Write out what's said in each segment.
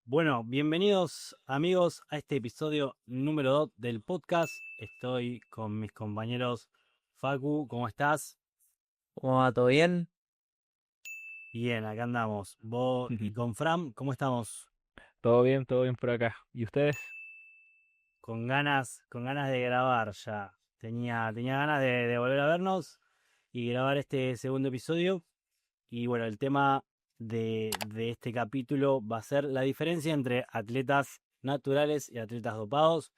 Bueno, bienvenidos amigos a este episodio número 2 del podcast. Estoy con mis compañeros Facu, ¿cómo estás? ¿Cómo va? ¿Todo bien? Bien, acá andamos. Vos y con Fran, ¿cómo estamos? Todo bien por acá. ¿Y ustedes? Con ganas de grabar ya. Tenía ganas de volver a vernos y grabar este segundo episodio. Y bueno, el tema de este capítulo va a ser la diferencia entre atletas naturales y atletas dopados.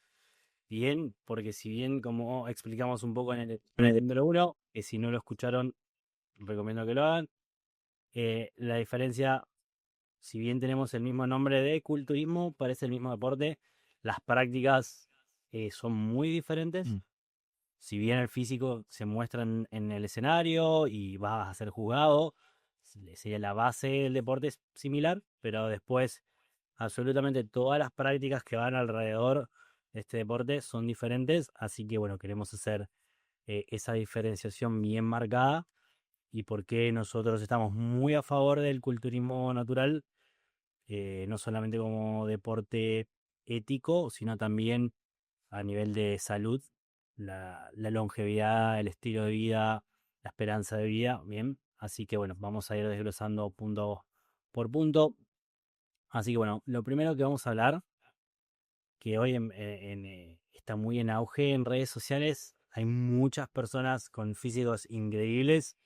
Bien, porque si bien, como explicamos un poco en el número uno, que si no lo escucharon, recomiendo que lo hagan. La diferencia, si bien tenemos el mismo nombre de culturismo, parece el mismo deporte, las prácticas son muy diferentes. Mm. Si bien el físico se muestra en el escenario y vas a ser juzgado, sería la base del deporte es similar, pero después absolutamente todas las prácticas que van alrededor de este deporte son diferentes, así que bueno, queremos hacer esa diferenciación bien marcada y por qué nosotros estamos muy a favor del culturismo natural, no solamente como deporte ético, sino también a nivel de salud, la longevidad, el estilo de vida, la esperanza de vida, bien. Así que bueno, vamos a ir desglosando punto por punto. Así que bueno, lo primero que vamos a hablar, que hoy está muy en auge en redes sociales, hay muchas personas con físicos increíbles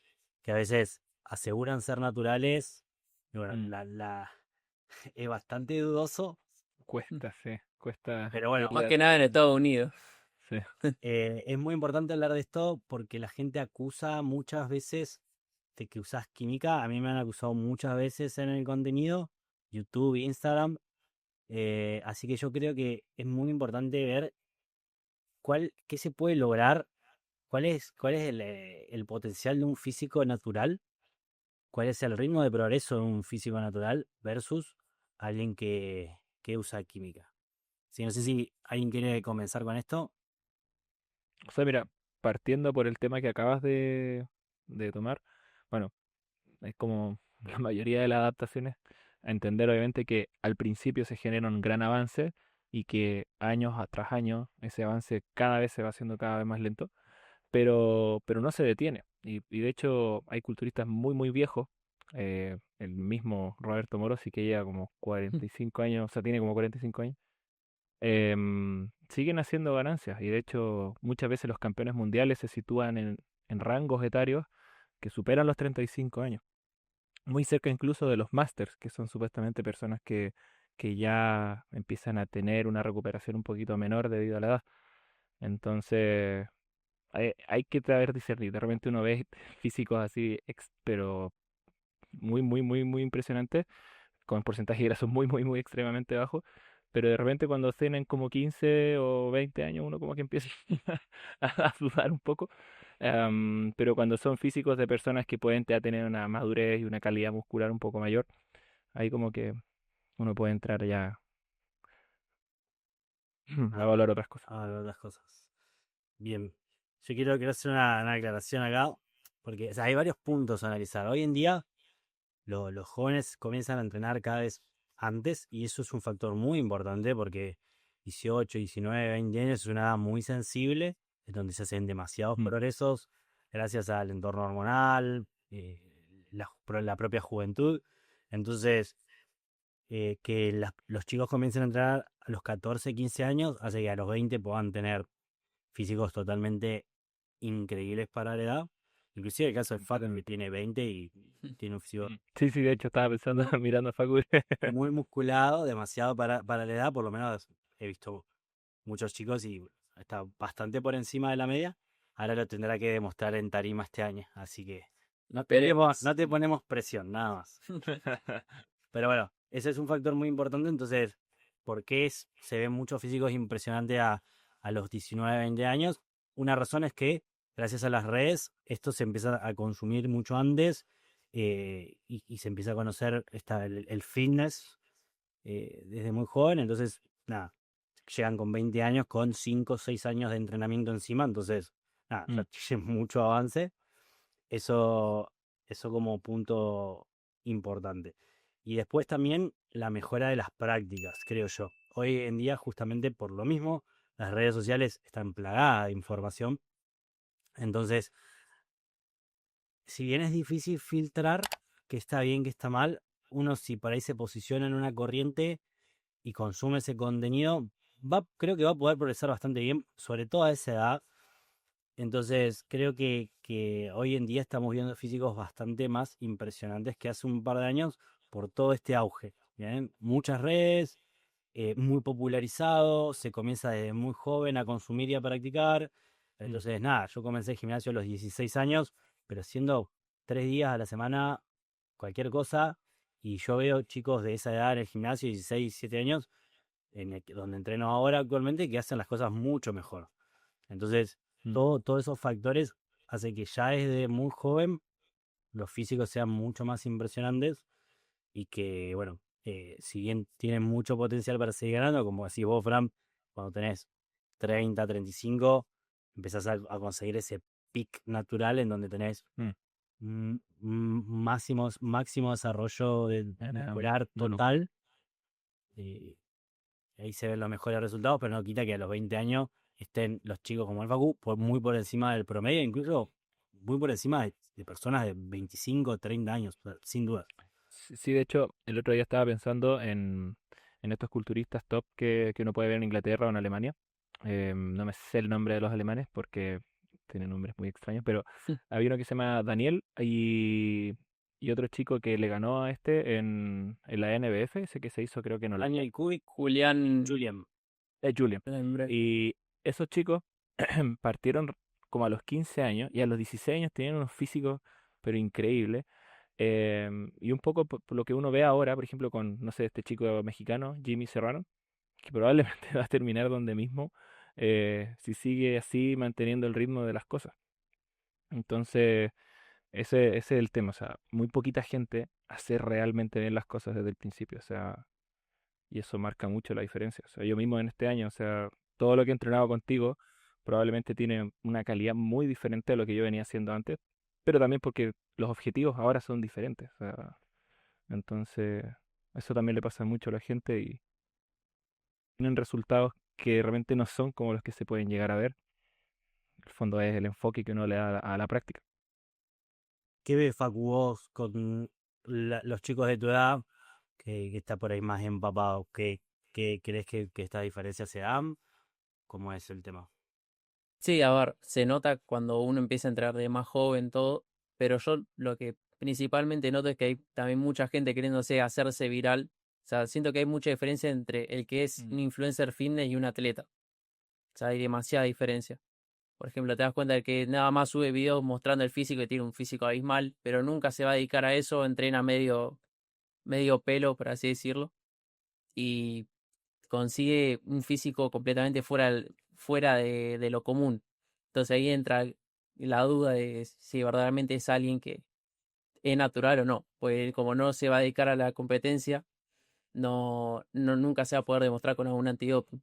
que a veces aseguran ser naturales. Y bueno, Mm. es bastante dudoso, Cuesta, sí, cuesta pero bueno, Más pillar. que nada en Estados Unidos. Sí. es muy importante hablar de esto porque la gente acusa muchas veces de que usas química. A mí me han acusado muchas veces en el contenido, YouTube, Instagram. Así que yo creo que es muy importante ver qué se puede lograr, cuál es el potencial de un físico natural, cuál es el ritmo de progreso de un físico natural versus alguien que usa química. Sí, no sé si alguien quiere comenzar con esto. O sea, mira, partiendo por el tema que acabas de tomar, bueno, es como la mayoría de las adaptaciones, a entender obviamente que al principio se genera un gran avance y que años tras años ese avance cada vez se va haciendo cada vez más lento, pero no se detiene. Y de hecho hay culturistas muy viejos, el mismo Roberto Morosi que lleva como 45 años, o sea, tiene como 45 años, siguen haciendo ganancias y de hecho muchas veces los campeones mundiales se sitúan en rangos etarios que superan los 35 años, muy cerca incluso de los masters, que son supuestamente personas que ya empiezan a tener una recuperación un poquito menor debido a la edad. Entonces, hay que saber discernir. De repente uno ve físicos así, pero muy impresionantes, con porcentaje de grasa muy extremadamente bajo, pero de repente cuando tienen como 15 o 20 años, uno como que empieza a dudar un poco. Pero cuando son físicos de personas que pueden ya tener una madurez y una calidad muscular un poco mayor, ahí como que uno puede entrar ya a Ah, valorar otras cosas. a ver las cosas. Bien. Yo quiero hacer una aclaración acá, porque o sea, hay varios puntos a analizar. Hoy en día, los jóvenes comienzan a entrenar cada vez antes y eso es un factor muy importante porque 18, 19, 20 años es una edad muy sensible, en donde se hacen demasiados Mm. progresos gracias al entorno hormonal, la propia juventud. Entonces, que los chicos comiencen a entrenar a los 14, 15 años hace que a los 20 puedan tener físicos totalmente increíbles para la edad. Inclusive el caso de Fat, que Completamente. tiene 20 y tiene un físico Sí, de hecho estaba pensando, mirando a Facu. muy musculado, demasiado para la edad, por lo menos he visto muchos chicos y está bastante por encima de la media. Ahora lo tendrá que demostrar en tarima este año, así que Esperemos. no te ponemos presión, nada más. Pero bueno, ese es un factor muy importante, entonces, ¿por qué se ven muchos físicos impresionantes a los 19, 20 años? Una razón es que, gracias a las redes, esto se empieza a consumir mucho antes y se empieza a conocer el fitness desde muy joven, entonces, nada, llegan con 20 años, con 5 o 6 años de entrenamiento encima, entonces, nada, ya Mm. tienen mucho avance. Eso, eso como punto importante. Y después también la mejora de las prácticas, creo yo. Hoy en día, justamente por lo mismo, las redes sociales están plagadas de información. Entonces, si bien es difícil filtrar qué está bien, qué está mal, uno si por ahí se posiciona en una corriente y consume ese contenido, creo que va a poder progresar bastante bien, sobre todo a esa edad. Entonces, creo que hoy en día estamos viendo físicos bastante más impresionantes que hace un par de años por todo este auge. ¿Bien? Muchas redes, muy popularizado, se comienza desde muy joven a consumir y a practicar. Entonces, nada, yo comencé el gimnasio a los 16 años, pero haciendo 3 días a la semana, cualquier cosa. Y yo veo chicos de esa edad en el gimnasio, 16, 17 años, donde entreno ahora actualmente, que hacen las cosas mucho mejor. Entonces, Mm. todos esos factores hacen que ya desde muy joven los físicos sean mucho más impresionantes y que, bueno, si bien tienen mucho potencial para seguir ganando, como decís vos, Fran, cuando tenés 30, 35, empezás a conseguir ese pic natural en donde tenés Mm. máximo desarrollo muscular No, no. total. eh, Ahí se ven los mejores resultados, pero no quita que a los 20 años estén los chicos como el Facu muy por encima del promedio, incluso muy por encima de personas de 25, 30 años, o sea, sin duda. Sí, sí, de hecho, el otro día estaba pensando en estos culturistas top que uno puede ver en Inglaterra o en Alemania. No me sé el nombre de los alemanes porque tienen nombres muy extraños, pero había uno que se llama Daniel y otro chico que le ganó a este en la NBF, ese que se hizo creo que en Holanda. Daniel Kubik, Julián. Julian. Julian. Lembre. Y esos chicos partieron como a los 15 años y a los 16 años tenían unos físicos pero increíbles. Y un poco por lo que uno ve ahora, por ejemplo, con, no sé, este chico mexicano, Jimmy Serrano, que probablemente va a terminar donde mismo si sigue así manteniendo el ritmo de las cosas. Entonces, ese es el tema, o sea, muy poquita gente hace realmente bien las cosas desde el principio, o sea, y eso marca mucho la diferencia. O sea, yo mismo en este año, o sea, todo lo que he entrenado contigo probablemente tiene una calidad muy diferente a lo que yo venía haciendo antes, pero también porque los objetivos ahora son diferentes. O sea, entonces, eso también le pasa mucho a la gente y tienen resultados que realmente no son como los que se pueden llegar a ver. En el fondo es el enfoque que uno le da a la práctica. ¿Qué ves, Facu, vos con los chicos de tu edad que está por ahí más empapado? ¿Qué crees que estas diferencias se dan? ¿Cómo es el tema? Sí, a ver, se nota cuando uno empieza a entrar de más joven todo, pero yo lo que principalmente noto es que hay también mucha gente queriéndose hacerse viral. O sea, siento que hay mucha diferencia entre el que es Mm. un influencer fitness y un atleta. O sea, hay demasiada diferencia. Por ejemplo, te das cuenta de que nada más sube videos mostrando el físico y tiene un físico abismal, pero nunca se va a dedicar a eso, entrena medio pelo, por así decirlo, y consigue un físico completamente fuera de lo común. Entonces ahí entra la duda de si verdaderamente es alguien que es natural o no. Pues como no se va a dedicar a la competencia, nunca se va a poder demostrar con algún antidoping.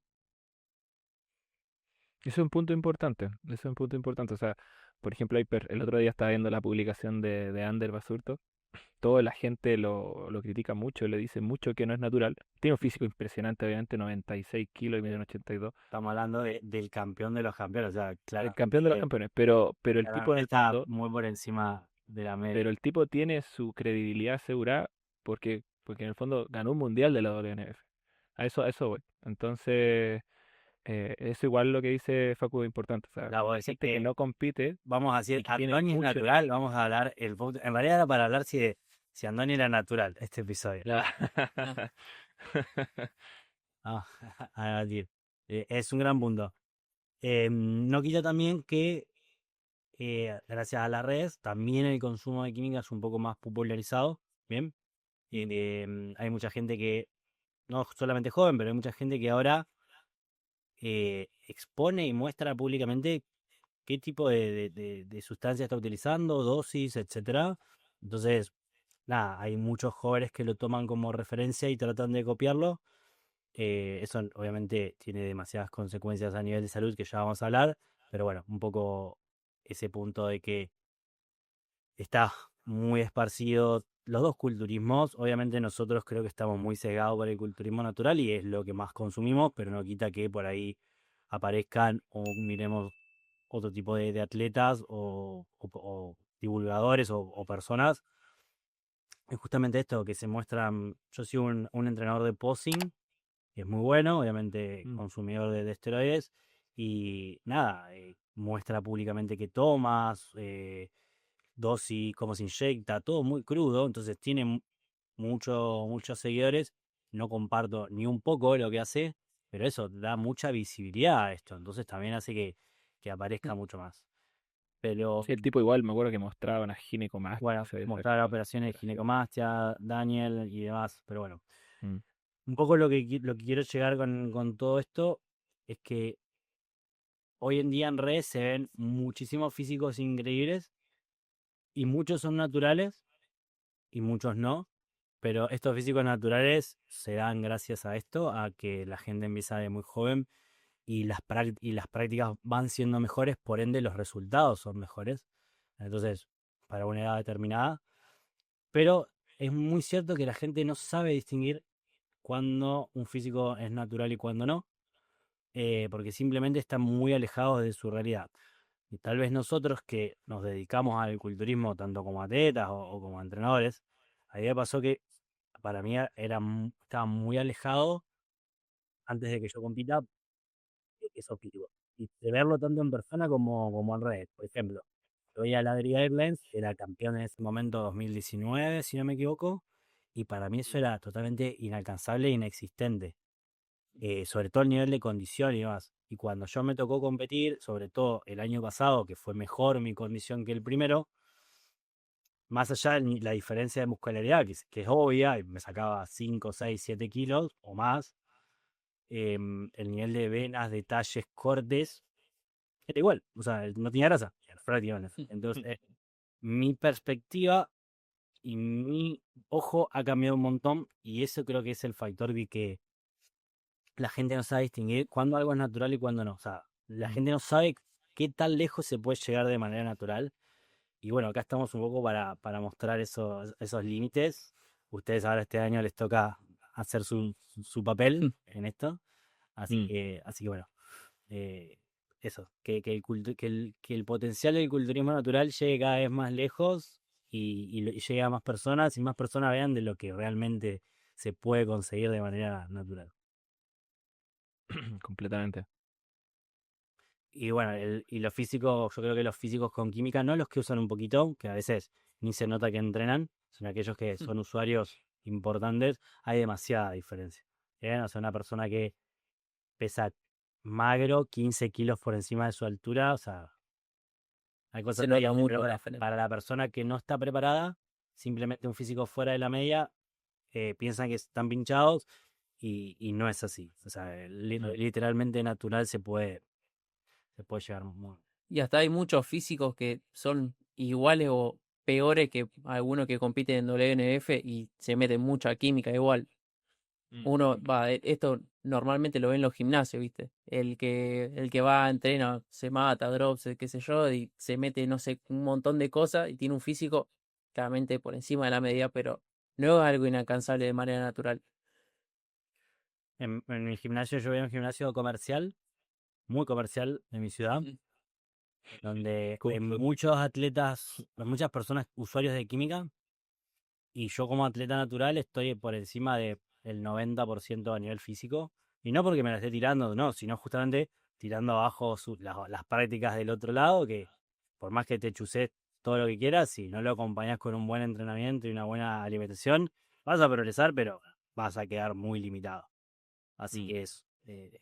Ese es un punto importante, ese es un punto importante. O sea, por ejemplo, el otro día estaba viendo la publicación de Ander Basurto. Toda la gente lo critica mucho, le dice mucho que no es natural. Tiene un físico impresionante, obviamente, 96 kilos y mide 82. Estamos hablando del campeón de los campeones, o sea, El campeón de los campeones, pero el tipo en claramente el está fondo, muy por encima de la pero media. el tipo tiene su credibilidad asegurada porque en el fondo ganó un mundial de la WNF. A eso voy. Entonces, eso igual lo que dice Facu es importante. O sea, La voy a hay decir gente que que no compite vamos a y decir, que tiene Andoni es mucho. natural, vamos a hablar en realidad era para hablar si Andoni era natural, este episodio. Ah, Ah, a debatir. Es un gran punto. No quita también que gracias a las redes también el consumo de química es un poco más popularizado, ¿bien? Hay mucha gente que, no solamente joven, pero hay mucha gente que ahora expone y muestra públicamente qué tipo de sustancia está utilizando, dosis, etcétera. Entonces, nada, hay muchos jóvenes que lo toman como referencia y tratan de copiarlo. Eso obviamente tiene demasiadas consecuencias a nivel de salud que ya vamos a hablar, pero bueno, un poco ese punto de que está muy esparcido los dos culturismos, obviamente nosotros creo que estamos muy cegados por el culturismo natural y es lo que más consumimos, pero no quita que por ahí aparezcan o miremos otro tipo de atletas o divulgadores o personas. Es justamente esto que se muestran. Yo soy un entrenador de posing, que es muy bueno, obviamente Mm. consumidor de esteroides, y nada, muestra públicamente que tomas, dosis, cómo se inyecta, todo muy crudo, entonces tiene muchos seguidores. No comparto ni un poco lo que hace, pero eso da mucha visibilidad a esto, entonces también hace que aparezca mucho más. Pero Sí, el tipo igual, me acuerdo que mostraba una ginecomastia, bueno, se había mostrar sacado. operaciones de Operación. ginecomastia, Daniel y demás, pero bueno. Mm. Un poco lo que quiero llegar con todo esto es que hoy en día en redes se ven muchísimos físicos increíbles y muchos son naturales y muchos no, pero estos físicos naturales se dan gracias a esto, a que la gente empieza de muy joven y las prácticas van siendo mejores, por ende los resultados son mejores. Entonces, para una edad determinada, pero es muy cierto que la gente no sabe distinguir cuándo un físico es natural y cuándo no, porque simplemente están muy alejados de su realidad. Y tal vez nosotros que nos dedicamos al culturismo, tanto como atletas o como entrenadores, a mí me pasó que para mí estaba muy alejado antes de que yo compita de ese objetivo. Y de verlo tanto en persona como en redes. Por ejemplo, yo veía a Adri Airlines, era campeón en ese momento 2019, si no me equivoco, y para mí eso era totalmente inalcanzable e inexistente, sobre todo el nivel de condición y demás. Y cuando yo me tocó competir, sobre todo el año pasado, que fue mejor mi condición que el primero, más allá de la diferencia de muscularidad, que es obvia, y me sacaba 5 6 7 kilos o más, el nivel de venas, detalles, cortes, era igual, o sea, no tenía grasa, prácticamente. Entonces, mi perspectiva y mi ojo ha cambiado un montón y eso creo que es el factor de que la gente no sabe distinguir cuándo algo es natural y cuándo no. O sea, la Mm. gente no sabe qué tan lejos se puede llegar de manera natural. Y bueno, acá estamos un poco para mostrar esos límites. Ustedes ahora este año les toca hacer su papel en esto. Mm. Así que bueno, eh, eso, que el potencial del culturismo natural llegue cada vez más lejos y llegue a más personas vean de lo que realmente se puede conseguir de manera natural. Completamente. Y bueno, y los físicos, yo creo que los físicos con química, no los que usan un poquito, que a veces ni se nota que entrenan, sino aquellos que son usuarios importantes, hay demasiada diferencia. ¿Bien? O sea, una persona que pesa magro, 15 kilos por encima de su altura, o sea, hay Se cosas ahí, nota pero mucho la bueno, diferencia. para la persona que no está preparada, simplemente un físico fuera de la media, piensan que están pinchados y no es así. O sea, Mm. literalmente natural se puede llegar muy. Y hasta hay muchos físicos que son iguales o peores que algunos que compiten en WNF y se meten mucha química igual. Mm. Uno, va, esto normalmente lo ven en los gimnasios, ¿viste? El que va, entrena, se mata, drops, qué sé yo, y se mete, no sé, un montón de cosas y tiene un físico claramente por encima de la media, pero no es algo inalcanzable de manera natural. En mi gimnasio, yo voy a un gimnasio comercial, muy comercial de mi ciudad, Mm. donde hay ¿Cómo son? muchos atletas, muchas personas usuarios de química, y yo como atleta natural estoy por encima del 90% a nivel físico, y no porque me la esté tirando, no, sino justamente tirando abajo las prácticas del otro lado, que por más que te chuses todo lo que quieras, si no lo acompañas con un buen entrenamiento y una buena alimentación, vas a progresar, pero vas a quedar muy limitado. Así Mm. que es, De,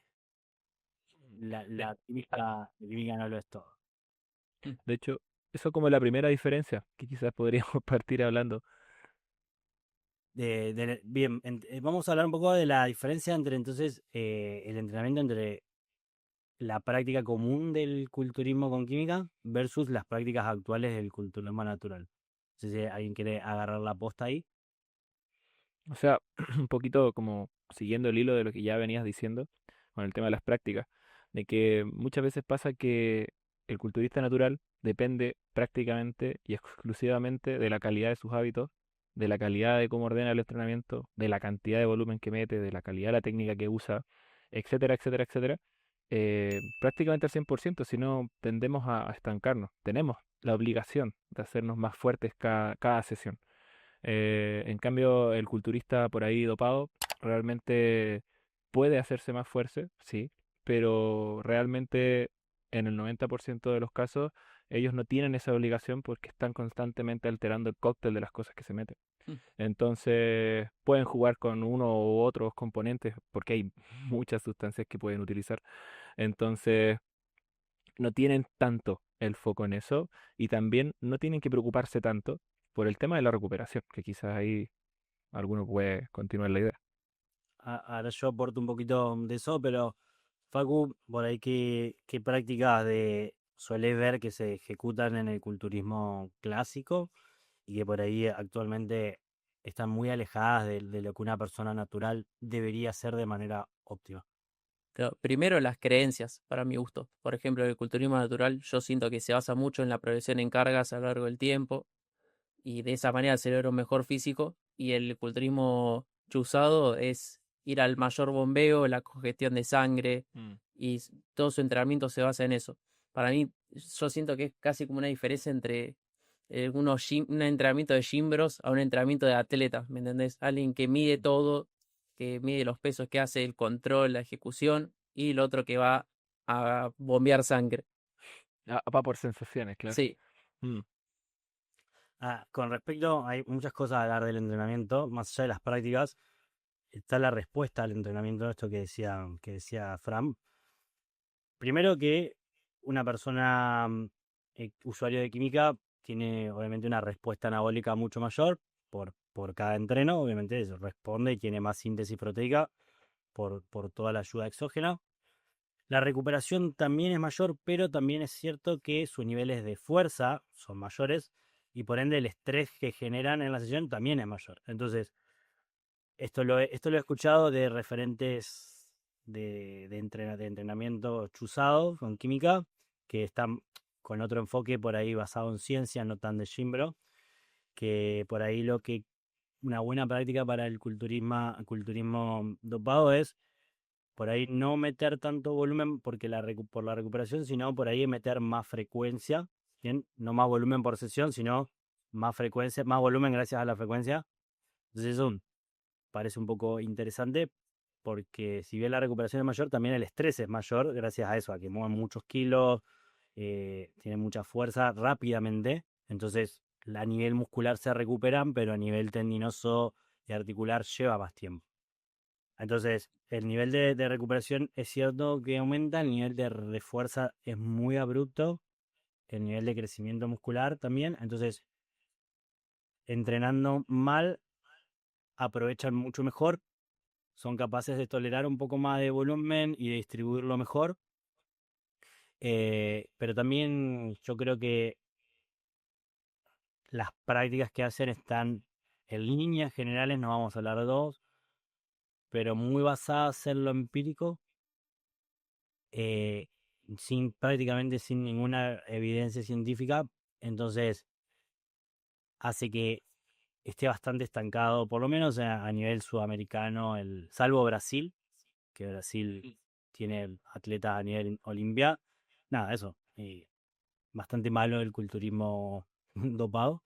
la química no lo es todo. de hecho, eso como la primera diferencia que quizás podríamos partir hablando. Bien, vamos a hablar un poco de la diferencia entre entonces el entrenamiento entre la práctica común del culturismo con química versus las prácticas actuales del culturismo natural. No sé si alguien quiere agarrar la posta ahí. O sea, un poquito como siguiendo el hilo de lo que ya venías diciendo con el tema de las prácticas, de que muchas veces pasa que el culturista natural depende prácticamente y exclusivamente de la calidad de sus hábitos de la calidad de cómo ordena el entrenamiento, de la cantidad de volumen que mete, de la calidad de la técnica que usa, etcétera, etcétera, etcétera, prácticamente al 100%, si no tendemos a estancarnos. Tenemos la obligación de hacernos más fuertes cada sesión. En cambio, el culturista por ahí dopado realmente puede hacerse más fuerte, sí, pero realmente en el 90% de los casos ellos no tienen esa obligación porque están constantemente alterando el cóctel de las cosas que se meten. Mm. Entonces pueden jugar con uno u otros componentes porque hay muchas sustancias que pueden utilizar. Entonces no tienen tanto el foco en eso y también no tienen que preocuparse tanto por el tema de la recuperación, que quizás ahí alguno puede continuar la idea. Ahora yo aporto un poquito de eso, pero Facu, por ahí qué prácticas suele ver que se ejecutan en el culturismo clásico y que por ahí actualmente están muy alejadas de lo que una persona natural debería hacer de manera óptima. Pero primero las creencias, para mi gusto. Por ejemplo, el culturismo natural yo siento que se basa mucho en la progresión en cargas a lo largo del tiempo y de esa manera se logra un mejor físico. Y el culturismo chuzado es ir al mayor bombeo, la congestión de sangre Mm. y todo su entrenamiento se basa en eso. Para mí, yo siento que es casi como una diferencia entre un entrenamiento de gym bros a un entrenamiento de atleta, ¿me entendés? Alguien que mide todo, que mide los pesos que hace, el control, la ejecución, y el otro que va a bombear sangre. Va por sensaciones, claro. Sí, Mm. Con respecto, hay muchas cosas a hablar del entrenamiento, más allá de las prácticas, está la respuesta al entrenamiento, esto que decía Fran. Primero que una persona usuario de química tiene obviamente una respuesta anabólica mucho mayor por cada entreno, obviamente eso responde y tiene más síntesis proteica por toda la ayuda exógena. La recuperación también es mayor, pero también es cierto que sus niveles de fuerza son mayores y por ende el estrés que generan en la sesión también es mayor. Entonces, esto lo he escuchado de referentes de entrenamiento chuzado con química, que están con otro enfoque por ahí basado en ciencia, no tan de Gimbro, que por ahí una buena práctica para el culturismo dopado es por ahí no meter tanto volumen porque por la recuperación, sino por ahí meter más frecuencia, ¿bien? No más volumen por sesión, sino más frecuencia, más volumen gracias a la frecuencia. Entonces eso parece un poco interesante porque si bien la recuperación es mayor, también el estrés es mayor gracias a eso, a que mueven muchos kilos, tienen mucha fuerza rápidamente. Entonces a nivel muscular se recuperan, pero a nivel tendinoso y articular lleva más tiempo. Entonces, el nivel de recuperación es cierto que aumenta, el nivel de fuerza es muy abrupto, el nivel de crecimiento muscular también. Entonces, entrenando mal, aprovechan mucho mejor, son capaces de tolerar un poco más de volumen y de distribuirlo mejor. Pero también yo creo que las prácticas que hacen están en líneas generales, no vamos a hablar de dos, pero muy basadas en lo empírico, eh, prácticamente sin ninguna evidencia científica, entonces hace que esté bastante estancado, por lo menos a nivel sudamericano, salvo Brasil, que Brasil tiene atletas a nivel olimpia, nada, eso, bastante malo el culturismo dopado.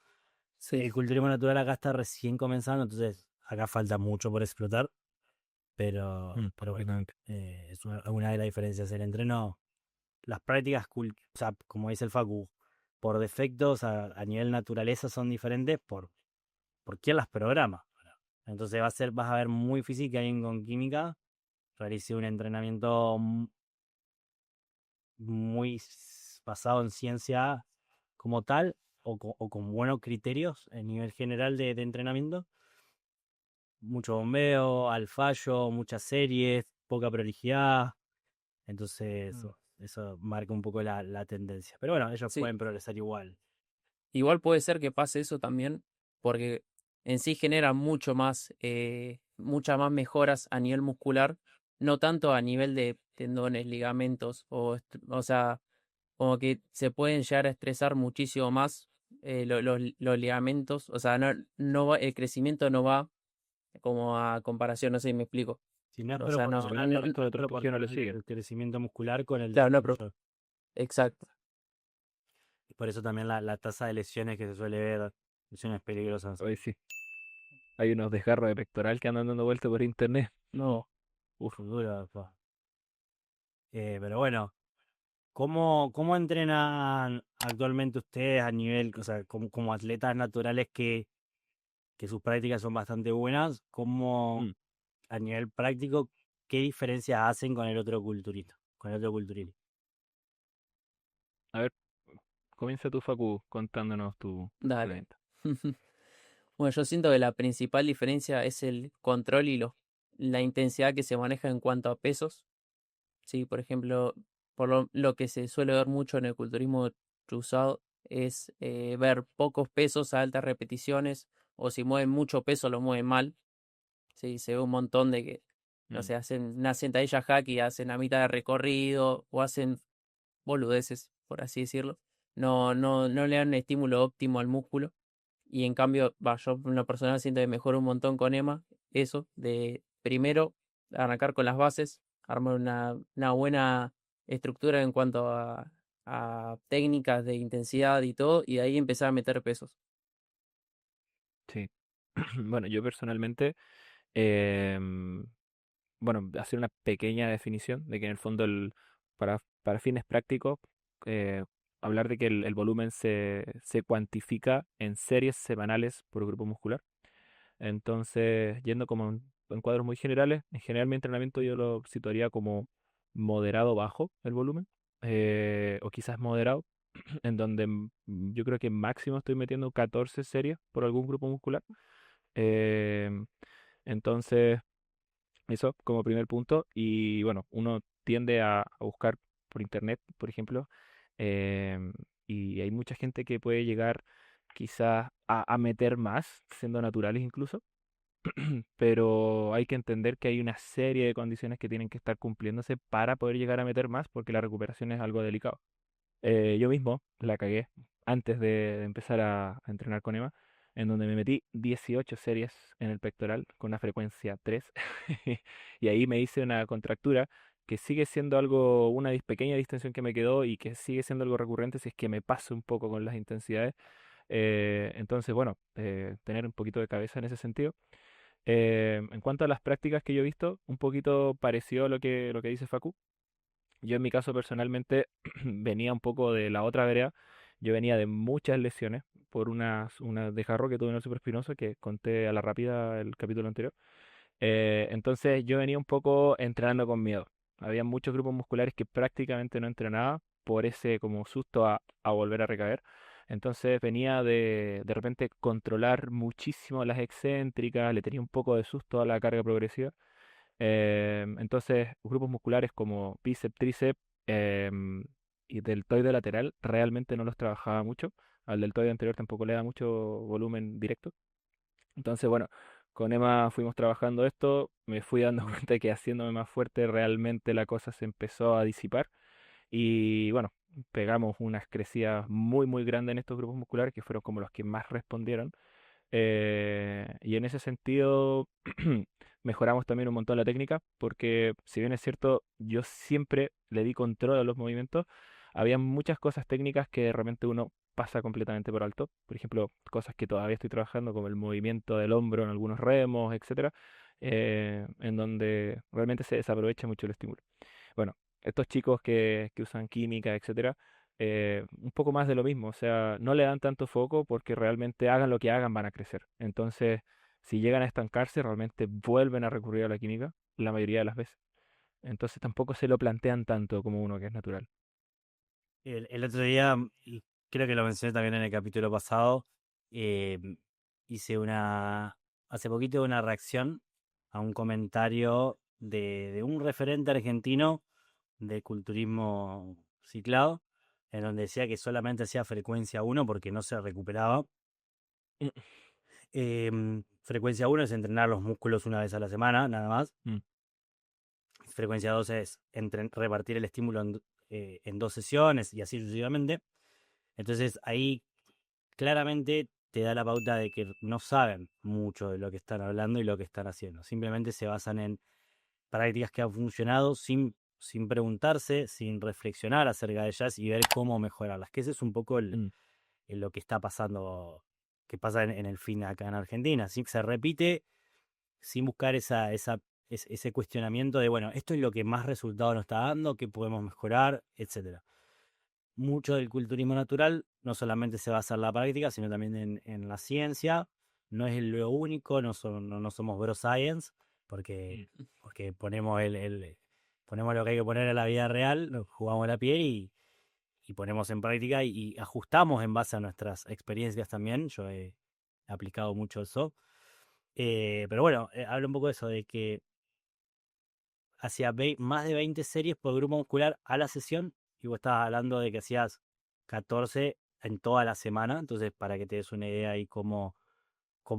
sí. El culturismo natural acá está recién comenzando, entonces acá falta mucho por explotar, pero bueno, Completamente. es una de las diferencias. El entreno, las prácticas, o sea, como dice el Facu, por defecto, o sea, a nivel naturaleza son diferentes por quién las programa. Entonces vas a ver muy difícil que alguien con química realice un entrenamiento muy basado en ciencia como tal o con buenos criterios a nivel general de entrenamiento. Mucho bombeo, al fallo, muchas series, poca prolijidad. Entonces Mm. eso marca un poco la tendencia. Pero bueno, ellos Sí, pueden progresar igual. igual puede ser que pase eso también, porque en sí genera muchas más mejoras a nivel muscular, no tanto a nivel de tendones, ligamentos, o sea, como que se pueden llegar a estresar muchísimo más los ligamentos, o sea, no va, el crecimiento no va como a comparación, no sé si me explico. Si no es O sea, no, Proporcional, el resto de otros tejidos no le proporcional siguen. el crecimiento muscular con el claro, no, desarrollo. exacto. Y por eso también la tasa de lesiones que se suele ver, lesiones peligrosas. Hoy sí. Hay unos desgarros de pectoral que andan dando vueltas por internet. No. Uf. Duro, pa. Pero bueno, ¿cómo entrenan actualmente ustedes a nivel, o sea, como atletas naturales que sus prácticas son bastante buenas? ¿Cómo Mm. a nivel práctico, qué diferencias hacen con el otro culturista, con el otro culturismo? A ver, comienza tu Facu contándonos tu Dale. evento. Bueno, yo siento que la principal diferencia es el control y la intensidad que se maneja en cuanto a pesos. Sí, por ejemplo, lo que se suele ver mucho en el culturismo cruzado es ver pocos pesos a altas repeticiones, o si mueven mucho peso lo mueven mal. Sí, se ve un montón de que, no Mm. sé, hacen una sentadilla hack y hacen a mitad de recorrido o hacen boludeces, por así decirlo. No le dan un estímulo óptimo al músculo. Y en cambio, yo en lo personal siento que mejora un montón con Emma eso, de primero arrancar con las bases, armar una buena estructura en cuanto a técnicas de intensidad y todo, y de ahí empezar a meter pesos. Sí. Bueno, yo personalmente, em, bueno, hacer una pequeña definición de que en el fondo para fines prácticos, eh, hablar de que el volumen se cuantifica en series semanales por grupo muscular. Entonces, yendo como en cuadros muy generales, en general mi entrenamiento yo lo situaría como moderado bajo el volumen, o quizás moderado, en donde yo creo que máximo estoy metiendo 14 series por algún grupo muscular. Em, entonces, eso como primer punto. Y bueno, uno tiende a buscar por internet, por ejemplo, em, y hay mucha gente que puede llegar quizás a meter más, siendo naturales incluso, pero hay que entender que hay una serie de condiciones que tienen que estar cumpliéndose para poder llegar a meter más, porque la recuperación es algo delicado. Yo mismo la cagué antes de empezar a entrenar con Emma, en donde me metí 18 series en el pectoral con una frecuencia 3 y ahí me hice una contractura que sigue siendo algo, una pequeña distensión que me quedó y que sigue siendo algo recurrente si es que me paso un poco con las intensidades. Entonces, bueno, tener un poquito de cabeza en ese sentido. En cuanto a las prácticas que yo he visto, un poquito parecido a lo que dice Facu. Yo en mi caso personalmente venía un poco de la otra vereda. Yo venía de muchas lesiones por una desgarro que tuve en el supraespinoso que conté a la rápida el capítulo anterior. Entonces yo venía un poco entrenando con miedo. Había muchos grupos musculares que prácticamente no entrenaba por ese como susto a volver a recaer. Entonces venía de repente controlar muchísimo las excéntricas, le tenía un poco de susto a la carga progresiva. Entonces, grupos musculares como bíceps, tríceps y deltoide lateral realmente no los trabajaba mucho. Al deltoide anterior tampoco le da mucho volumen directo. Entonces, bueno, con Emma fuimos trabajando esto. Me fui dando cuenta que haciéndome más fuerte realmente la cosa se empezó a disipar. Y bueno, pegamos unas crecidas muy, muy grandes en estos grupos musculares que fueron como los que más respondieron. Y en ese sentido mejoramos también un montón la técnica, porque si bien es cierto, yo siempre le di control a los movimientos, había muchas cosas técnicas que de repente uno pasa completamente por alto. Por ejemplo, cosas que todavía estoy trabajando, como el movimiento del hombro en algunos remos, etcétera, en donde realmente se desaprovecha mucho el estímulo. Bueno, estos chicos que usan química, etcétera, un poco más de lo mismo, o sea, no le dan tanto foco porque realmente hagan lo que hagan van a crecer. Entonces, si llegan a estancarse, realmente vuelven a recurrir a la química la mayoría de las veces. Entonces tampoco se lo plantean tanto como uno que es natural. El otro día, y creo que lo mencioné también en el capítulo pasado, eh, hice hace poquito una reacción a un comentario de un referente argentino de culturismo ciclado, en donde decía que solamente hacía frecuencia uno porque no se recuperaba. Mm. Frecuencia uno es entrenar los músculos una vez a la semana, nada más. Mm. Frecuencia 2 es repartir el estímulo en 2 sesiones y así sucesivamente. Entonces ahí claramente te da la pauta de que no saben mucho de lo que están hablando y lo que están haciendo. Simplemente se basan en prácticas que han funcionado sin preguntarse, sin reflexionar acerca de ellas y ver cómo mejorarlas. Que ese es un poco Mm, lo que está pasando, que pasa en el fin acá en Argentina. Se repite sin buscar ese cuestionamiento de, bueno, esto es lo que más resultado nos está dando, qué podemos mejorar, etcétera. Mucho del culturismo natural no solamente se basa en la práctica, sino también en la ciencia. No es lo único, no somos bro science, porque, mm. porque ponemos ponemos lo que hay que poner en la vida real, nos jugamos la piel y ponemos en práctica y ajustamos en base a nuestras experiencias también. Yo he aplicado mucho eso. Pero bueno, hablo un poco de eso, de que hacía más de 20 series por grupo muscular a la sesión y vos estabas hablando de que hacías 14 en toda la semana, entonces para que te des una idea ahí cómo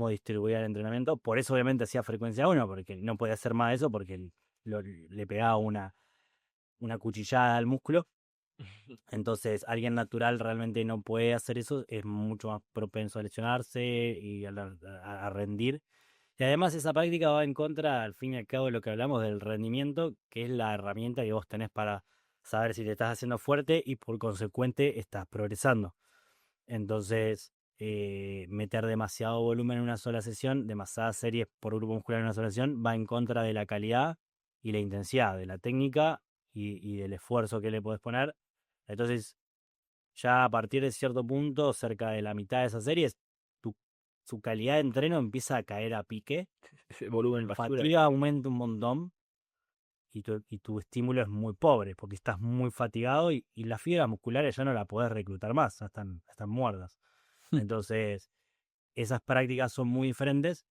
distribuía el entrenamiento. Por eso obviamente hacía frecuencia uno porque no podía hacer más de eso porque le pegaba una cuchillada al músculo. Entonces alguien natural realmente no puede hacer eso, es mucho más propenso a lesionarse y a rendir. Y además esa práctica va en contra, al fin y al cabo, de lo que hablamos del rendimiento, que es la herramienta que vos tenés para saber si te estás haciendo fuerte y por consecuente estás progresando. Entonces, meter demasiado volumen en una sola sesión, demasiadas series por grupo muscular en una sola sesión, va en contra de la calidad y la intensidad, de la técnica y del esfuerzo que le podés poner. Entonces, ya a partir de cierto punto, cerca de la mitad de esas series, tu, su calidad de entreno empieza a caer a pique, Ese volumen tu basura. fatiga aumenta un montón y tu estímulo es muy pobre porque estás muy fatigado y las fibras musculares ya no la podés reclutar más, ya están muertas. Entonces, esas prácticas son muy diferentes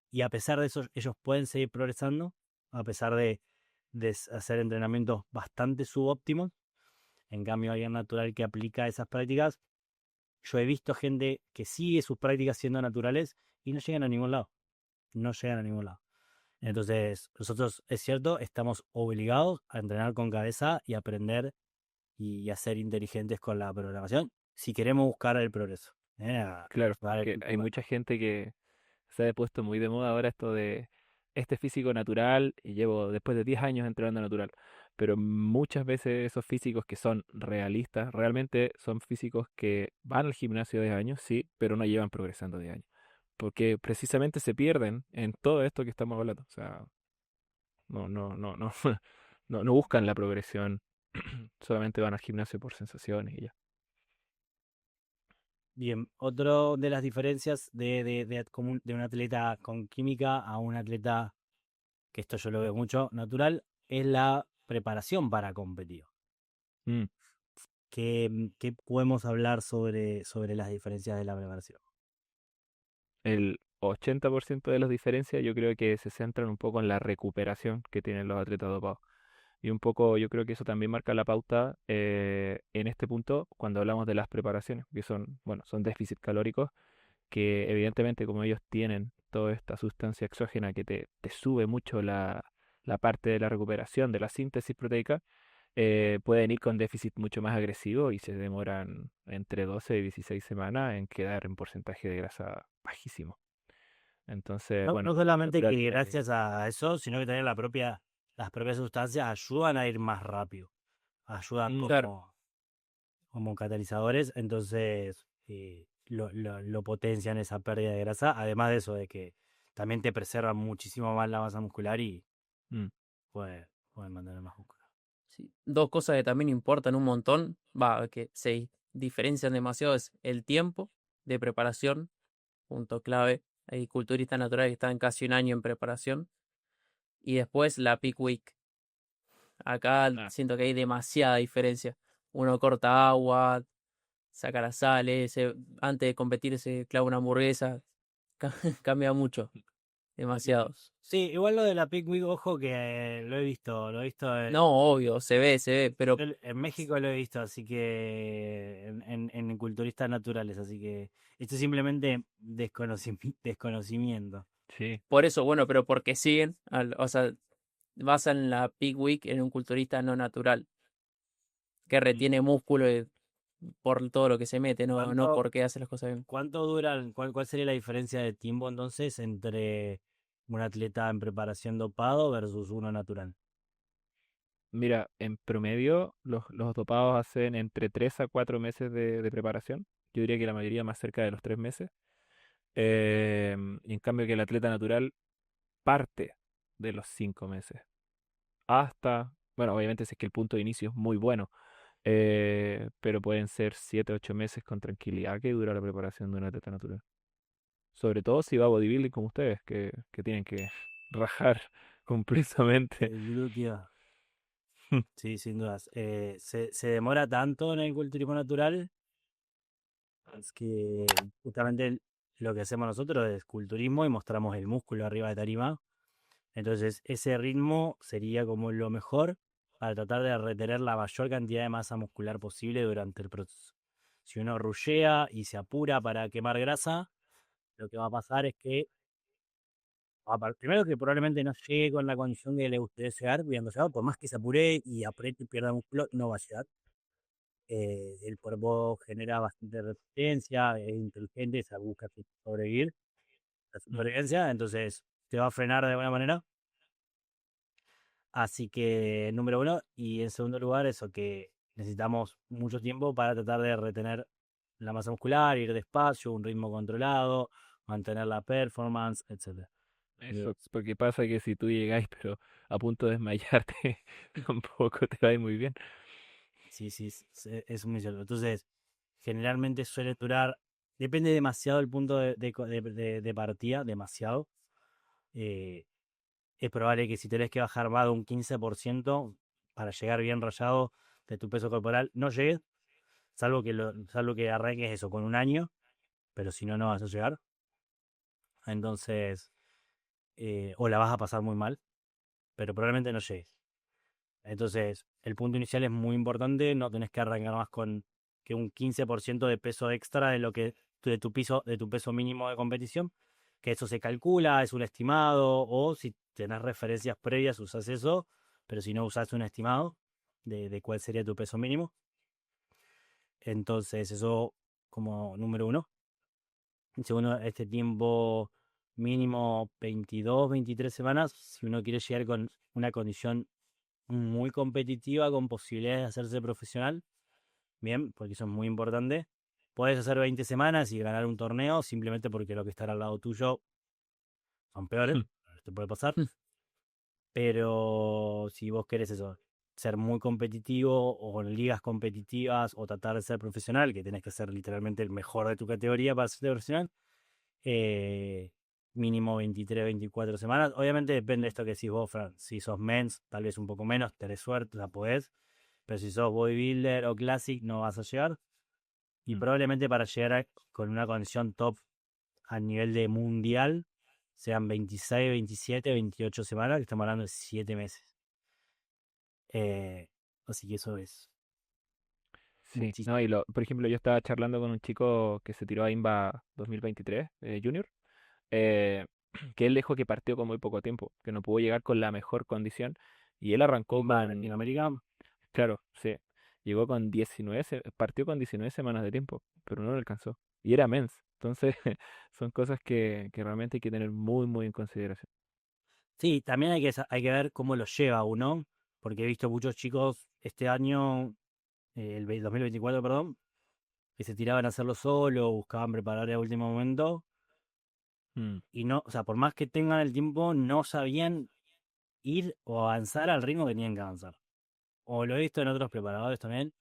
y a pesar de eso, ellos pueden seguir progresando, a pesar de hacer entrenamientos bastante subóptimos. En cambio, alguien natural que aplica esas prácticas, yo he visto gente que sigue sus prácticas siendo naturales y no llegan a ningún lado. No llegan a ningún lado. Mm. Entonces, nosotros, es cierto, estamos obligados a entrenar con cabeza y aprender y a ser inteligentes con la programación si queremos buscar el progreso. Claro, Para el que hay cultivo. mucha gente que se ha puesto muy de moda ahora esto de este físico natural y llevo después de 10 años entrenando natural. Pero muchas veces esos físicos que son realistas, realmente son físicos que van al gimnasio de años, sí, pero no llevan progresando de años. Porque precisamente se pierden en todo esto que estamos hablando. O sea, no, no buscan la progresión, solamente van al gimnasio por sensaciones y ya. Bien, otro de las diferencias de un atleta con química a un atleta, que esto yo lo veo mucho, natural, es la preparación para competir. Mm. ¿Qué podemos hablar sobre las diferencias de la preparación? El 80% de las diferencias yo creo que se centran un poco en la recuperación que tienen los atletas dopados. Y un poco yo creo que eso también marca la pauta en este punto cuando hablamos de las preparaciones, que son, bueno, son déficits calóricos, que evidentemente como ellos tienen toda esta sustancia exógena que te sube mucho la parte de la recuperación, de la síntesis proteica, pueden ir con déficit mucho más agresivo y se demoran entre 12 y 16 semanas en quedar en porcentaje de grasa bajísimo. Entonces, No, bueno, no solamente lo que haría gracias a eso, sino que también las propias sustancias ayudan a ir más rápido, ayudan Mm, Claro. como catalizadores, entonces lo potencian esa pérdida de grasa, además de eso, de que también te preservan muchísimo más la masa muscular y mm, pueden mantener más músculo. Sí. Dos cosas que también importan un montón, que se diferencian demasiado es el tiempo de preparación, punto clave. Hay culturistas naturales que están casi un año en preparación. Y después la peak week. Acá ah, siento que hay demasiada diferencia. Uno corta agua, saca las sales, antes de competir se clava una hamburguesa. Cambia mucho, demasiado. Sí, igual lo de la Peak Week, ojo que lo he visto No, obvio, se ve, pero en México lo he visto, así que en culturistas naturales, así que esto es simplemente desconocimiento. sí. por eso, bueno, pero porque siguen, o sea, basan la peak week en un culturista no natural, que Mm. retiene músculo por todo lo que se mete, no ¿Cuánto, porque hace las cosas bien. cuánto duran, cuál sería la diferencia de tiempo entonces entre un atleta en preparación dopado versus uno natural? Mira, en promedio los dopados hacen entre 3 a 4 meses de preparación. Yo diría que la mayoría más cerca de los 3 meses. Y en cambio que el atleta natural parte de los 5 meses. Hasta, bueno, obviamente si es que el punto de inicio es muy bueno, pero pueden ser 7 8 meses con tranquilidad que dura la preparación de un atleta natural. Sobre todo si va a bodybuilding como ustedes, que tienen que rajar completamente. El glúteo. Sí, sin dudas. Se demora tanto en el culturismo natural, es que justamente lo que hacemos nosotros es culturismo y mostramos el músculo arriba de tarima. Entonces, ese ritmo sería como lo mejor para tratar de retener la mayor cantidad de masa muscular posible durante el proceso. Si uno rushea y se apura para quemar grasa, lo que va a pasar es que, primero que probablemente no llegue con la condición que le gustaría llegar, cuando llegar, por más que se apure y apriete y pierda músculo, no va a llegar. El cuerpo genera bastante resistencia, es inteligente, se busca sobrevivir, la Mm. supervivencia, entonces te va a frenar de alguna manera. Así que, número uno, y en segundo lugar, eso que necesitamos mucho tiempo para tratar de retener la masa muscular, ir despacio, un ritmo controlado, mantener la performance, etcétera. Eso, porque pasa que si tú llegáis, pero a punto de desmayarte, tampoco te va a ir muy bien. Sí, sí, es muy cierto. Entonces, generalmente suele durar, depende demasiado del punto de partida, demasiado. Eh, es probable que si tenés que bajar más de un 15% para llegar bien rayado de tu peso corporal, no llegues, salvo que arranques eso con un año, pero si no, no vas a llegar. Entonces, o la vas a pasar muy mal, pero probablemente no llegues. Entonces, el punto inicial es muy importante, no tenés que arrancar más con que un 15% de peso extra de lo que de tu peso mínimo de competición, que eso se calcula, es un estimado, o si tenés referencias previas, usas eso, pero si no usas un estimado de cuál sería tu peso mínimo. Entonces, eso como número uno. Segundo, este tiempo mínimo 22, 23 semanas, si uno quiere llegar con una condición muy competitiva, con posibilidades de hacerse profesional, bien, porque eso es muy importante. Puedes hacer 20 semanas y ganar un torneo simplemente porque lo que está al lado tuyo son peores, te puede pasar. Pero si vos querés eso, ser muy competitivo o en ligas competitivas o tratar de ser profesional, que tenés que ser literalmente el mejor de tu categoría para ser profesional, eh, mínimo 23, 24 semanas. Obviamente depende de esto que decís vos, Fran. Si sos mens, tal vez un poco menos, tenés suerte, la podés. Pero si sos bodybuilder o classic, no vas a llegar. Y Mm. probablemente para llegar con una condición top a nivel de mundial, sean 26, 27, 28 semanas, que estamos hablando de 7 meses. Eh, Así que eso es Sí, no, muchísimo. por ejemplo, yo estaba charlando con un chico que se tiró a INVA 2023, Junior, eh, que él dijo que partió con muy poco tiempo, que no pudo llegar con la mejor condición, y él arrancó Imba en con, Latinoamérica, claro, sí, llegó con 19, partió con 19 semanas de tiempo, pero no lo alcanzó, y era mens, entonces son cosas que realmente hay que tener muy, muy en consideración. sí, también hay que ver cómo lo lleva uno, porque he visto muchos chicos este año, 2024, perdón, que se tiraban a hacerlo solo, buscaban preparar a último momento, Mm. y no, o sea, por más que tengan el tiempo, no sabían ir o avanzar al ritmo que tenían que avanzar. O lo he visto en otros preparadores también.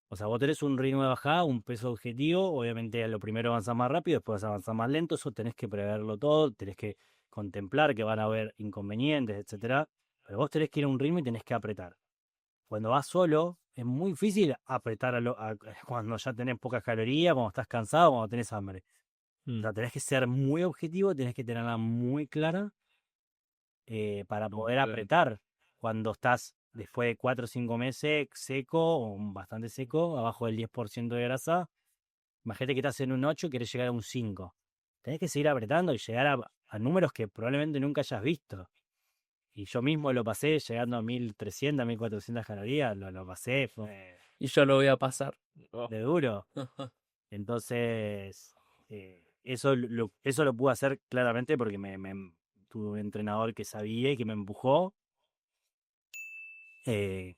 O sea, vos tenés un ritmo de bajada, un peso objetivo, obviamente a lo primero avanzás más rápido, después avanzás más lento, eso tenés que preverlo todo, tenés que contemplar que van a haber inconvenientes, etcétera. Pero vos tenés que ir a un ritmo y tenés que apretar. Cuando vas solo, es muy difícil apretar cuando ya tenés pocas calorías, cuando estás cansado, cuando tenés hambre. O Mm. sea, tenés que ser muy objetivo, tenés que tenerla muy clara para poder Completamente. apretar cuando estás después de 4 o 5 meses seco o bastante seco, abajo del 10% de grasa. Imagínate que estás en un 8 y querés llegar a un 5. Tenés que seguir apretando y llegar a números que probablemente nunca hayas visto. Y yo mismo lo pasé llegando a 1300, 1400 calorías, lo pasé, fue Y yo lo voy a pasar. Oh. de duro. Entonces, eso lo pude hacer claramente porque tuve un entrenador que sabía y que me empujó. Y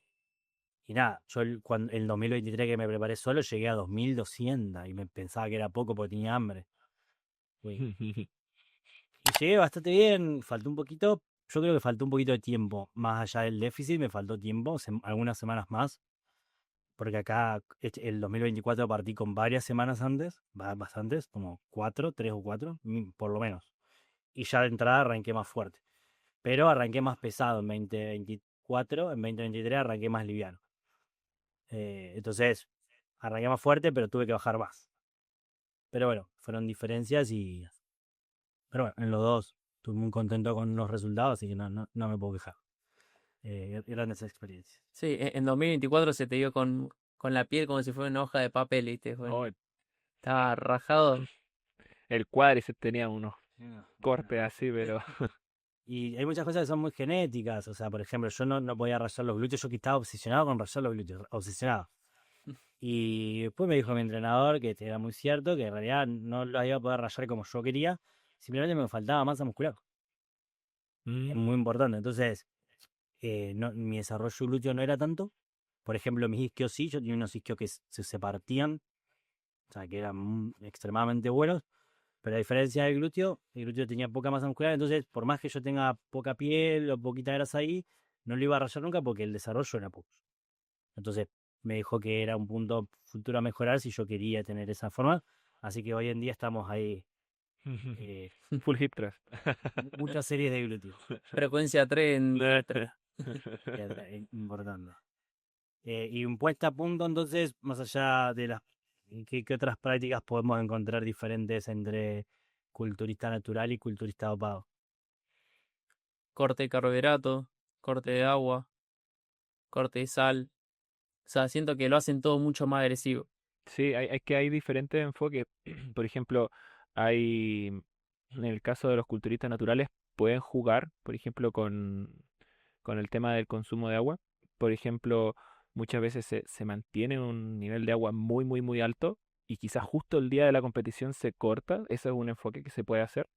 nada, yo el 2023 que me preparé solo llegué a 2200 y me pensaba que era poco porque tenía hambre. Y llegué bastante bien, faltó un poquito, yo creo que faltó un poquito de tiempo, más allá del déficit, me faltó tiempo, algunas semanas más, porque acá el 2024 partí con varias semanas antes, bastantes, como 3 o 4, por lo menos. Y ya de entrada arranqué más fuerte, pero arranqué más pesado en 2024, en 2023 arranqué más liviano. Entonces, arranqué más fuerte, pero tuve que bajar más. Pero bueno, fueron diferencias y... Pero bueno, en los dos estuve muy contento con los resultados, así que no me puedo quejar. Grandes experiencias. Sí, en 2024 se te dio con la piel como si fuera una hoja de papel, ¿viste? Oh, Estaba rajado. el cuádriceps tenía unos Yeah. cortes así, pero Y hay muchas cosas que son muy genéticas. O sea, por ejemplo, yo no podía rayar los glúteos. Yo que estaba obsesionado con rayar los glúteos. Obsesionado. Y después me dijo mi entrenador que era muy cierto, que en realidad no lo iba a poder rayar como yo quería. Simplemente me faltaba masa muscular. Es muy importante. Entonces, mi desarrollo glúteo no era tanto. Por ejemplo, mis isquios sí. Yo tenía unos isquios que se partían. O sea, que eran extremadamente buenos. Pero a diferencia del glúteo, el glúteo tenía poca masa muscular, entonces por más que yo tenga poca piel o poquita grasa ahí, no lo iba a rayar nunca porque el desarrollo era poco. Entonces me dijo que era un punto futuro a mejorar si yo quería tener esa forma. Así que hoy en día estamos ahí, eh, full hip thrust. muchas series de glúteo. Frecuencia 3 en... Importante. Y un puesta a punto, entonces, más allá de las... ¿Qué otras prácticas podemos encontrar diferentes entre culturista natural y culturista dopado? corte de carbohidrato, corte de agua, corte de sal. O sea, siento que lo hacen todo mucho más agresivo. Sí, hay diferentes enfoques. Por ejemplo, hay, en el caso de los culturistas naturales, pueden jugar, por ejemplo, con el tema del consumo de agua. Por ejemplo, muchas veces se mantiene un nivel de agua muy, muy, muy alto y quizás justo el día de la competición se corta. Ese es un enfoque que se puede hacer,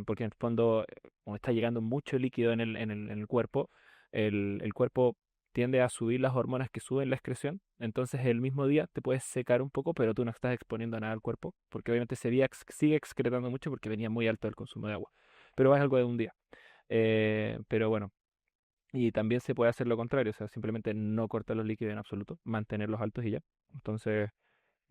porque en el fondo, como está llegando mucho líquido en el cuerpo, el cuerpo tiende a subir las hormonas que suben la excreción, entonces el mismo día te puedes secar un poco, pero tú no estás exponiendo nada al cuerpo, porque obviamente ese día sigue excretando mucho porque venía muy alto el consumo de agua, pero es algo de un día. Pero bueno, y también se puede hacer lo contrario, o sea, simplemente no cortar los líquidos en absoluto, mantenerlos altos y ya. Entonces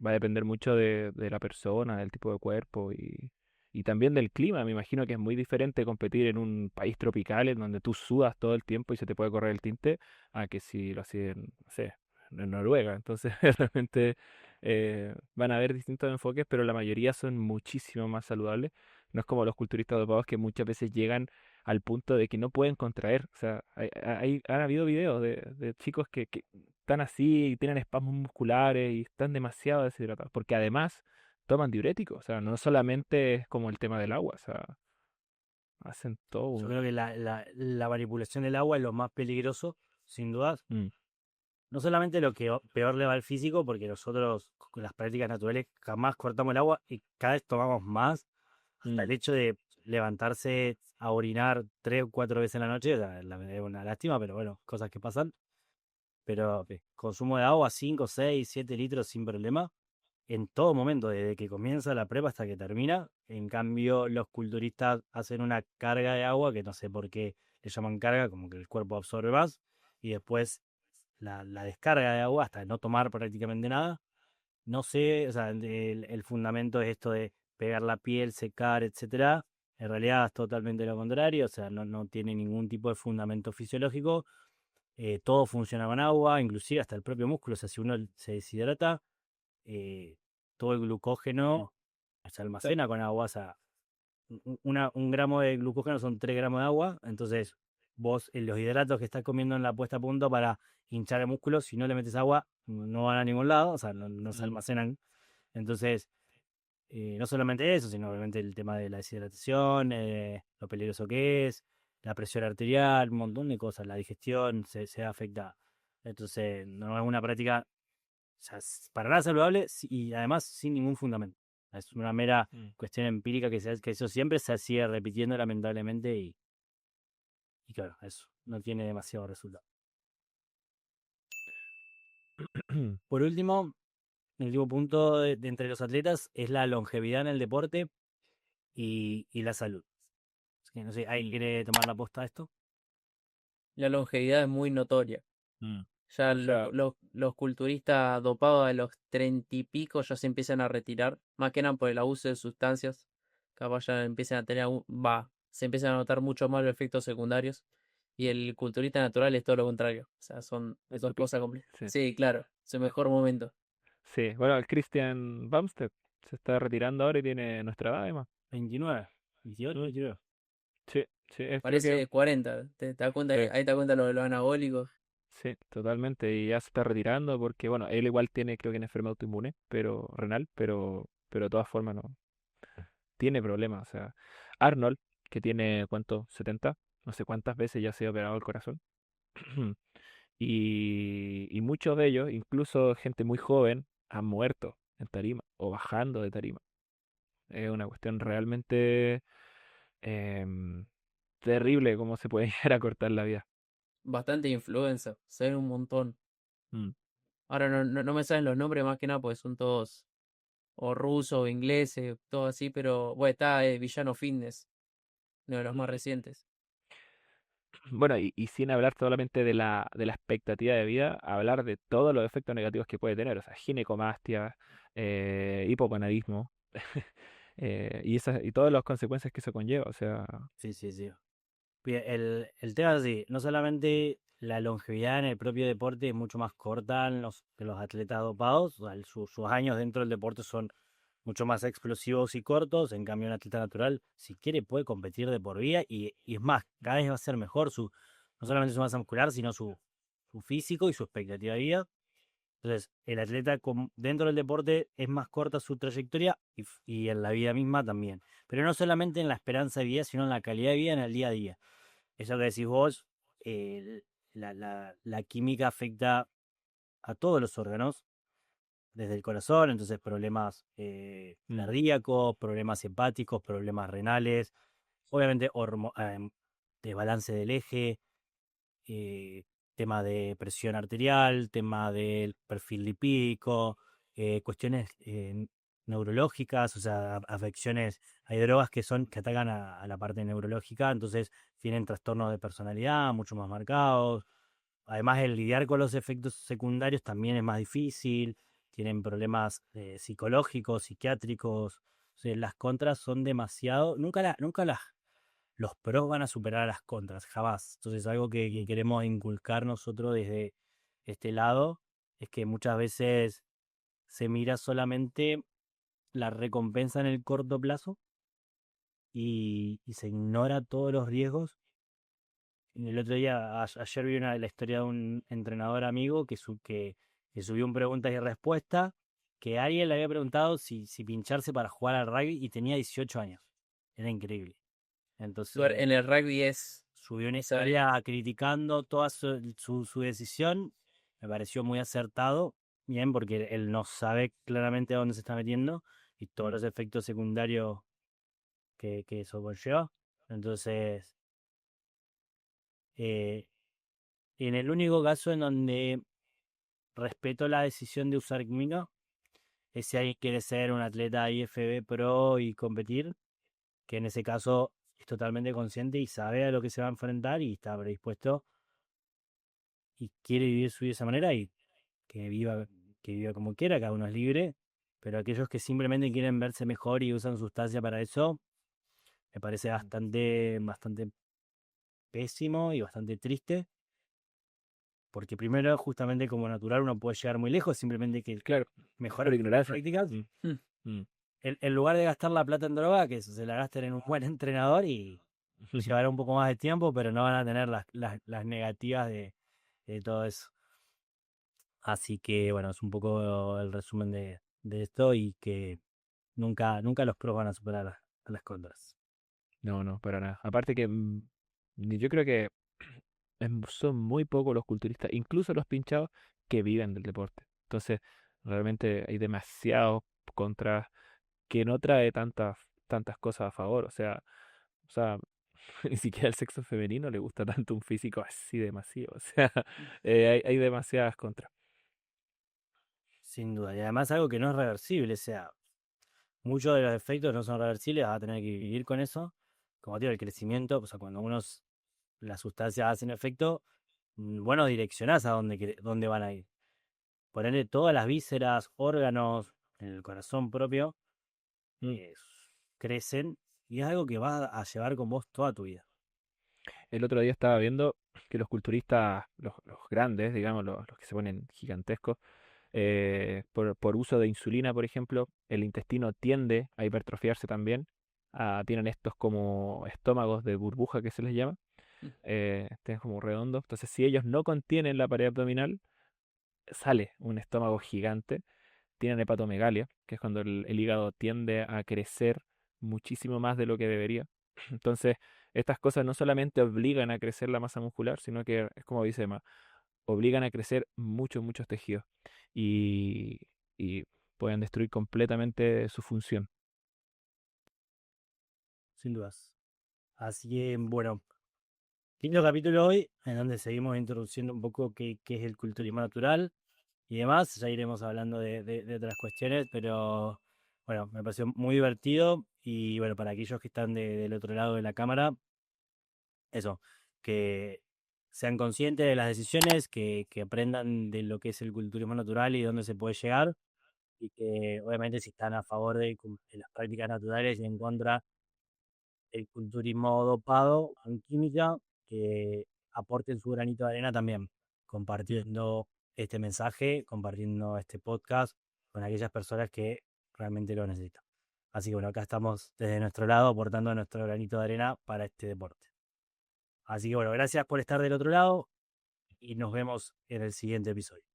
va a depender mucho de la persona, del tipo de cuerpo y también del clima. Me imagino que es muy diferente competir en un país tropical en donde tú sudas todo el tiempo y se te puede correr el tinte, a que si lo hacías en, no sé, en Noruega. Entonces realmente van a haber distintos enfoques, pero la mayoría son muchísimo más saludables. No es como los culturistas dopados que muchas veces llegan al punto de que no pueden contraer. O sea, han habido videos de chicos que están así y tienen espasmos musculares y están demasiado deshidratados, porque además toman diuréticos, o sea, no solamente es como el tema del agua, o sea, hacen todo Yo un... creo que la manipulación del agua es lo más peligroso, sin dudas. Mm, No solamente lo que peor le va al físico, porque nosotros con las prácticas naturales jamás cortamos el agua y cada vez tomamos más. Hasta el mm, hecho de levantarse a orinar 3 o 4 veces en la noche, o sea, es una lástima, pero bueno, cosas que pasan. Pero consumo de agua 5, 6, 7 litros sin problema en todo momento, desde que comienza la prepa hasta que termina. En cambio, los culturistas hacen una carga de agua que no sé por qué le llaman carga, como que el cuerpo absorbe más, y después la descarga de agua hasta no tomar prácticamente nada. No sé, o sea, el fundamento es esto de pegar la piel, secar, etcétera. En realidad es totalmente lo contrario, o sea, no tiene ningún tipo de fundamento fisiológico. Todo funciona con agua, inclusive hasta el propio músculo. O sea, si uno se deshidrata, eh, todo el glucógeno se almacena con agua. O sea, un gramo de glucógeno son 3 gramos de agua. Entonces, vos en los hidratos que estás comiendo en la puesta a punto para hinchar el músculo, si no le metes agua, no van a ningún lado. O sea, no se mm. almacenan. Entonces, no solamente eso, sino obviamente el tema de la deshidratación, lo peligroso que es. la presión arterial, un montón de cosas, la digestión se ve afectada. Entonces, no es una práctica, o sea, para nada saludable y además sin ningún fundamento. Es una mera Mm. cuestión empírica que eso siempre se sigue repitiendo lamentablemente y claro, eso no tiene demasiado resultado. Por último, el último punto de entre los atletas es la longevidad en el deporte y la salud. Así que no sé, ¿alguien quiere tomar la posta de esto? La longevidad es muy notoria. Mm. Ya O sea, los culturistas dopados a los 30 y pico ya se empiezan a retirar, más que nada por el abuso de sustancias. Capaz ya empiezan a tener, se empiezan a notar mucho más los efectos secundarios. Y el culturista natural es todo lo contrario. O sea, son es dos su pick. cosas completas. Sí. Sí, claro, su mejor momento. Sí, bueno, el Christian Bumstead se está retirando ahora y tiene nuestra edad además. 29, 28, Mm. 29. Sí, sí, creo que Parece 40. ¿Te das cuenta? sí, Ahí te das cuenta lo de los anabólicos. sí, totalmente. Y ya se está retirando porque, bueno, él igual tiene, creo que una enfermedad autoinmune, pero renal, pero de todas formas no tiene problemas. O sea, Arnold, que tiene, ¿cuánto? 70, no sé cuántas veces ya se ha operado el corazón. Y muchos de ellos, incluso gente muy joven, han muerto en tarima o bajando de tarima. Es una cuestión realmente em, terrible cómo se puede llegar a cortar la vida. Bastante influenza. Se ven un montón. Mm. Ahora no me salen los nombres más que nada porque son todos o rusos o ingleses, todo así, pero bueno, está Villano Fitness, uno de los más recientes. Bueno, y sin hablar solamente de la expectativa de vida, hablar de todos los efectos negativos que puede tener, o sea, ginecomastia, hipogonadismo, y todas las consecuencias que eso conlleva, o sea, Sí, sí, sí. Bien, el tema es así, no solamente la longevidad en el propio deporte es mucho más corta que los atletas dopados, o sea, sus años dentro del deporte son mucho más explosivos y cortos, en cambio un atleta natural, si quiere, puede competir de por vida y es más, cada vez va a ser mejor no solamente su masa muscular, sino su físico y su expectativa de vida. Entonces, el atleta dentro del deporte es más corta su trayectoria y en la vida misma también. Pero no solamente en la esperanza de vida, sino en la calidad de vida en el día a día. Eso que decís vos, la química afecta a todos los órganos, desde el corazón, entonces problemas mm, cardíacos, problemas hepáticos, problemas renales, obviamente desbalance del eje, eh, tema de presión arterial, tema del perfil lipídico, cuestiones neurológicas, o sea, afecciones, hay drogas que atacan a la parte neurológica, entonces tienen trastornos de personalidad mucho más marcados. Además, el lidiar con los efectos secundarios también es más difícil, tienen problemas psicológicos, psiquiátricos, o sea, las contras son demasiado, nunca los pros van a superar a las contras, jamás. Entonces, algo que queremos inculcar nosotros desde este lado es que muchas veces se mira solamente la recompensa en el corto plazo y se ignora todos los riesgos. El otro día, ayer vi la historia de un entrenador amigo que subió un preguntas y respuestas, que alguien le había preguntado si pincharse para jugar al rugby y tenía 18 años. Era increíble. Entonces, En el rugby es, subió una o sea, historia criticando toda su decisión. Me pareció muy acertado, bien, porque él no sabe claramente a dónde se está metiendo y todos mm, los efectos secundarios que eso conlleva. Entonces, eh, en el único caso en donde respeto la decisión de usar química es si alguien quiere ser un atleta IFB pro y competir, que en ese caso es totalmente consciente y sabe a lo que se va a enfrentar y está predispuesto y quiere vivir su vida de esa manera y que viva, que viva como quiera, cada uno es libre, pero aquellos que simplemente quieren verse mejor y usan sustancia para eso, me parece bastante pésimo y bastante triste, porque primero, justamente como natural, uno puede llegar muy lejos, simplemente que claro, mejorar por las ignorancia. prácticas, Mm, hmm, mm. en lugar de gastar la plata en droga, que se la gasten en un buen entrenador y llevará un poco más de tiempo, pero no van a tener las negativas de todo eso. Así que bueno, es un poco el resumen de esto y que nunca los pros van a superar a las contras. No, no, para nada. Aparte que Y yo creo que son muy pocos los culturistas, incluso los pinchados, que viven del deporte. Entonces, realmente hay demasiados contras que no trae tantas cosas a favor. O sea, ni siquiera al sexo femenino le gusta tanto un físico así demasiado. O sea, hay demasiadas contras. Sin duda. Y además algo que no es reversible, o sea, muchos de los efectos no son reversibles, vas a tener que vivir con eso. Como te digo, el crecimiento, o sea, cuando las sustancias hacen efecto, bueno, direccionás a dónde van a ir. Por ende, todas las vísceras, órganos, en el corazón propio, Mm. eh, crecen y es algo que vas a llevar con vos toda tu vida. El otro día estaba viendo que los culturistas, los grandes, digamos, los que se ponen gigantescos, por uso de insulina, por ejemplo, el intestino tiende a hipertrofiarse también. Tienen estos como estómagos de burbuja que se les llama, Mm. tienen como redondos. Entonces, si ellos no contienen la pared abdominal, sale un estómago gigante. Tienen hepatomegalia, que es cuando el hígado tiende a crecer muchísimo más de lo que debería. Entonces, estas cosas no solamente obligan a crecer la masa muscular, sino que es como dice Emma, obligan a crecer muchos tejidos y, y pueden destruir completamente su función. Sin dudas. Así que, bueno, lindo capítulo hoy, en donde seguimos introduciendo un poco qué es el culturismo natural y demás. Ya iremos hablando de otras cuestiones, pero bueno, me pareció muy divertido. Y bueno, para aquellos que están del otro lado de la cámara, eso, que sean conscientes de las decisiones, que aprendan de lo que es el culturismo natural y dónde se puede llegar. Y que obviamente si están a favor de las prácticas naturales y en contra del culturismo dopado en química, que aporten su granito de arena también, compartiendo este mensaje, compartiendo este podcast con aquellas personas que realmente lo necesitan. Así que bueno, acá estamos desde nuestro lado aportando nuestro granito de arena para este deporte. Así que bueno, gracias por estar del otro lado y nos vemos en el siguiente episodio.